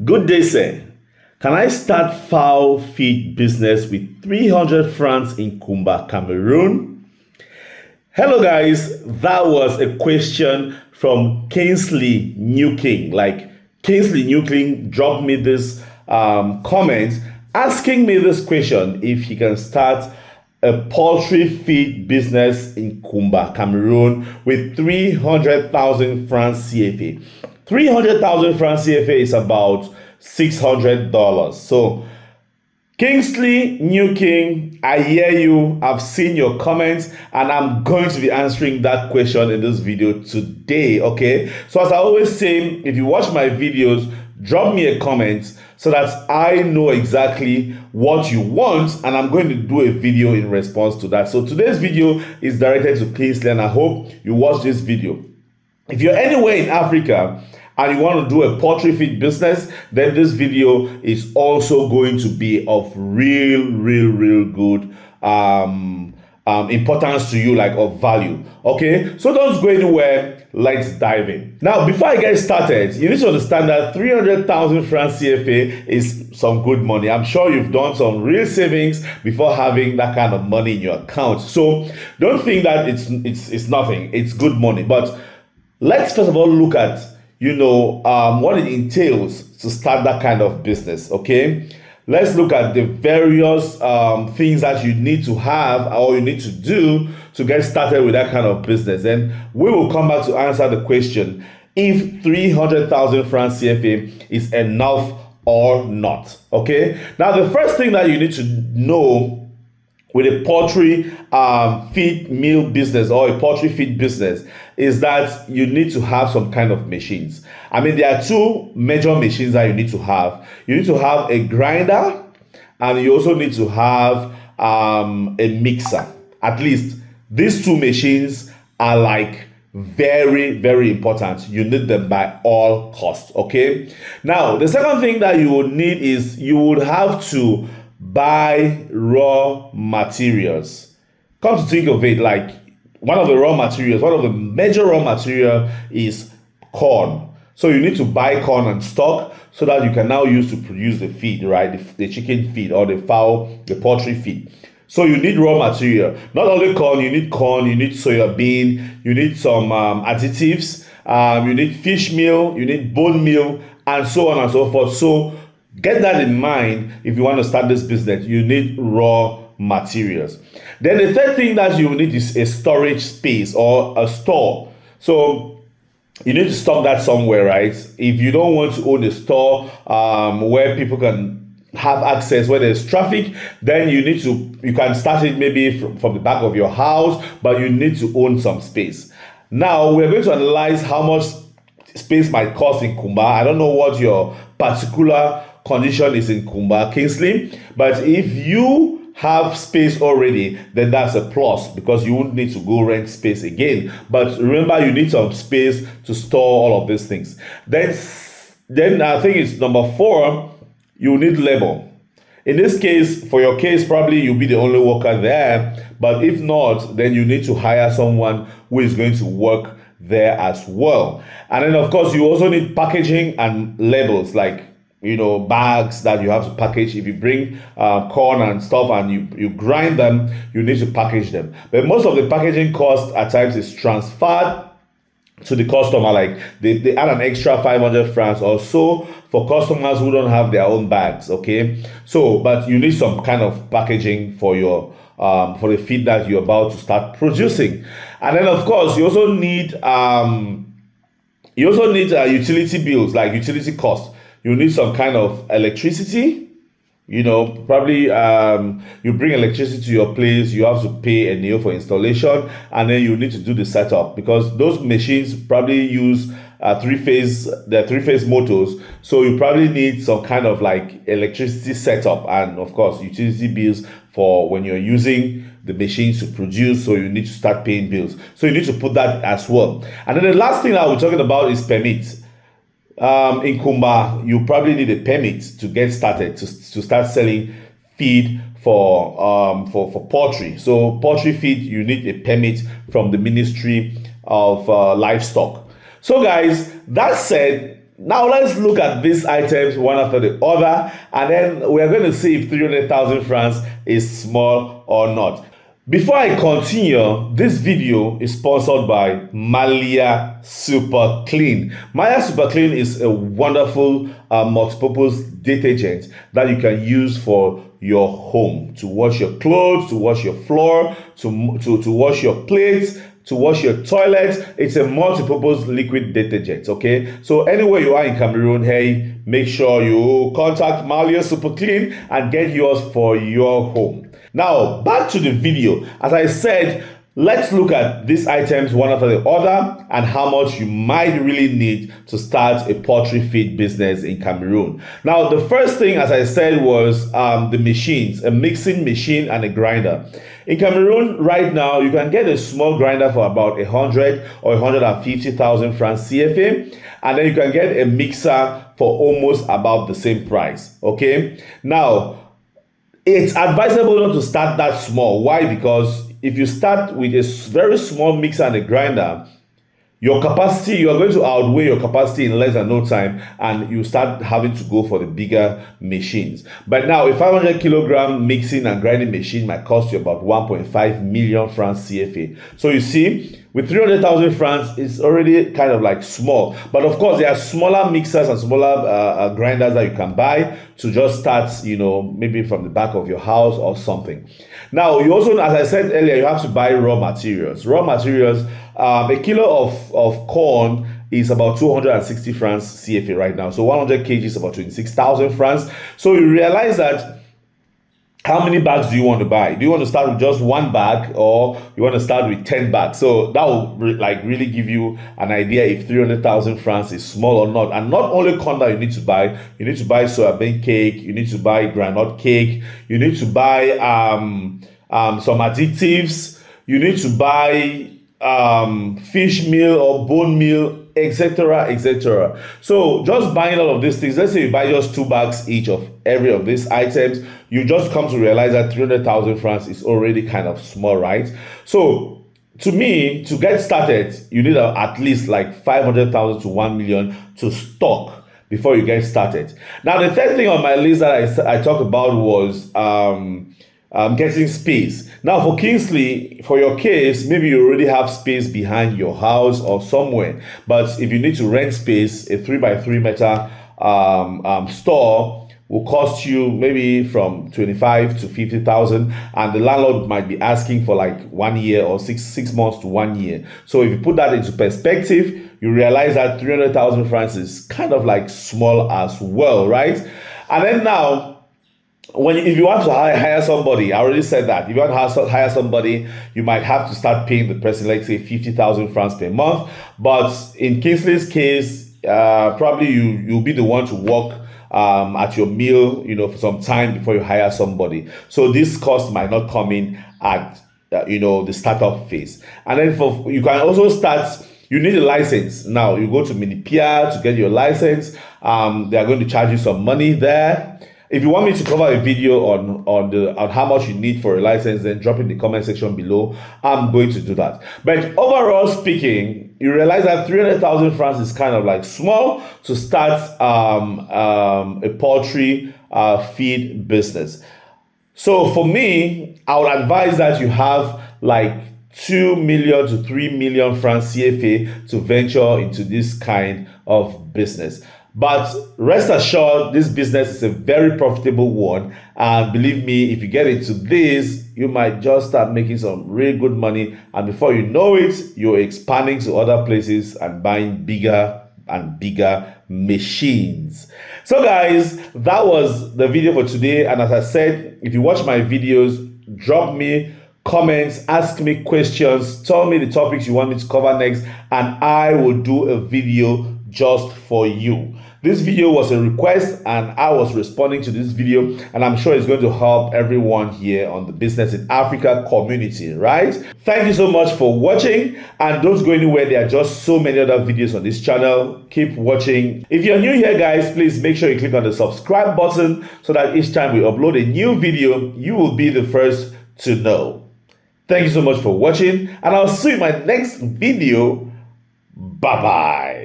Good day, sir. Can I start fowl feed business with 300 francs in Kumba, Cameroon? Hello, guys. That was a question from Kingsley New King. Like Kingsley New King dropped me this comment asking me this question if he can start a poultry feed business in Kumba, Cameroon with 300,000 francs CFA. 300,000 francs CFA is about $600. So, Kingsley New King, I hear you. I've seen your comments, and I'm going to be answering that question in this video today. Okay. So, as I always say, if you watch my videos, drop me a comment so that I know exactly what you want, and I'm going to do a video in response to that. So today's video is directed to Kingsley, and I hope you watch this video. If you're anywhere in Africa and you want to do a poultry feed business, then this video is also going to be of real good importance to you, like of value. Okay, so don't go anywhere. Let's dive in. Now, before I get started, you need to understand that 300,000 francs CFA is some good money. I'm sure you've done some real savings before having that kind of money in your account. So don't think that it's nothing. It's good money. But let's first of all look at what it entails to start that kind of business. Okay. Let's look at the various things that you need to have or you need to do to get started with that kind of business. And we will come back to answer the question if 300,000 francs CFA is enough or not. Okay. Now, the first thing that you need to know with a poultry feed meal business or a poultry feed business is that you need to have some kind of machines. I mean, there are two major machines that you need to have. You need to have a grinder, and you also need to have a mixer. At least these two machines are like very important. You need them by all costs. Okay. Now, the second thing that you would need is you would have to buy raw materials. Come to think of it, like one of the major raw material is corn. So you need to buy corn and stock so that you can now use to produce the feed, right? The chicken feed or the poultry feed. So you need raw material. Not only corn, you need soya bean, you need some additives, you need fish meal, you need bone meal, and so on and so forth. So get that in mind if you want to start this business. You need raw materials. Then the third thing that you need is a storage space or a store. So you need to stock that somewhere, right? If you don't want to own a store where people can have access, where there's traffic, then you can start it maybe from the back of your house, but you need to own some space. Now we're going to analyze how much space might cost in Kumba. I don't know what your particular condition is in Kumba, Kingsley, but if you have space already, then that's a plus because you won't need to go rent space again. But remember, you need some space to store all of these things. Then I think it's number 4, you need labor. In this case, for your case, probably you'll be the only worker there, but if not, then you need to hire someone who is going to work there as well. And then of course, you also need packaging and labels, like bags that you have to package. If you bring corn and stuff and you grind them, you need to package them. But most of the packaging cost at times is transferred to the customer. Like they add an extra 500 francs or so for customers who don't have their own bags. Okay, so but you need some kind of packaging for your for the feed that you're about to start producing. And then of course you also need utility bills, like utility costs. You need some kind of electricity. Probably you bring electricity to your place, you have to pay a nail for installation, and then you need to do the setup because those machines probably use three-phase motors. So you probably need some kind of like electricity setup, and of course utility bills for when you're using the machines to produce. So you need to start paying bills. So you need to put that as well. And then the last thing that we're talking about is permits. In Kumba, you probably need a permit to get started to start selling feed for poultry. So poultry feed, you need a permit from the Ministry of Livestock. So guys, that said, Now let's look at these items one after the other, and then we're going to see if 300,000 francs is small or not. Before I continue, this video is sponsored by Malia Super Clean. Malia Super Clean is a wonderful multi-purpose detergent that you can use for your home, to wash your clothes, to wash your floor, to wash your plates, to wash your toilet. It's a multi-purpose liquid detergent, okay? So anywhere you are in Cameroon, hey, make sure you contact Malia Super Clean and get yours for your home. Now, back to the video. As I said, let's look at these items one after the other and how much you might really need to start a poultry feed business in Cameroon. Now, the first thing, as I said, was the machines, a mixing machine and a grinder. In Cameroon right now, you can get a small grinder for about 100 or 150,000 francs CFA, and then you can get a mixer for almost about the same price, okay? Now, it's advisable not to start that small. Why? Because if you start with a very small mixer and a grinder, your capacity, you are going to outweigh your capacity in less than no time, and you start having to go for the bigger machines. But now, a 500 kilogram mixing and grinding machine might cost you about 1.5 million francs CFA. So you see, with 300,000 francs, it's already kind of like small. But of course, there are smaller mixers and smaller grinders that you can buy to just start, you know, maybe from the back of your house or something. Now, you also, as I said earlier, you have to buy raw materials. Raw materials, a kilo of corn is about 260 francs CFA right now. So 100 kg is about 26,000 francs. So you realize that how many bags do you want to buy? Do you want to start with just one bag, or you want to start with 10 bags? So that will really give you an idea if 300,000 francs is small or not. And not only corn that you need to buy soybean cake, you need to buy groundnut cake, you need to buy some additives, you need to buy fish meal or bone meal, etc., etc. So just buying all of these things, let's say you buy just 2 bags each of every of these items, you just come to realize that 300,000 francs is already kind of small, right? So to me, to get started, you need at least like 500,000 to 1 million to stock before you get started. Now, the third thing on my list that I talked about was getting space. Now, for Kingsley, for your case, maybe you already have space behind your house or somewhere. But if you need to rent space, a 3x3 meter store will cost you maybe from 25 to 50,000, and the landlord might be asking for like 1 year or six months to 1 year. So if you put that into perspective, you realize that 300,000 francs is kind of like small as well, right? And then now, if you want to hire somebody, I already said that. If you want to hire somebody, you might have to start paying the person, let's say 50,000 francs per month. But in Kingsley's case, probably you'll be the one to work at your meal, you know, for some time before you hire somebody. So this cost might not come in at the startup phase. And then you can also start. You need a license. Now you go to Minipia to get your license. They are going to charge you some money there. If you want me to cover a video on how much you need for a license, then drop in the comment section below. I'm going to do that. But overall speaking, you realize that 300,000 francs is kind of like small to start a poultry feed business. So for me, I would advise that you have like 2 million to 3 million francs CFA to venture into this kind of business. But rest assured, this business is a very profitable one. And believe me, if you get into this, you might just start making some really good money. And before you know it, you're expanding to other places and buying bigger and bigger machines. So guys, that was the video for today. And as I said, if you watch my videos, drop me comments, ask me questions, tell me the topics you want me to cover next, and I will do a video just for you. This video was a request and I was responding to this video, and I'm sure it's going to help everyone here on the Business in Africa community, right? Thank you so much for watching, and don't go anywhere. There are just so many other videos on this channel. Keep watching. If you're new here, guys, please make sure you click on the subscribe button so that each time we upload a new video, you will be the first to know. Thank you so much for watching, and I'll see you in my next video. Bye-bye.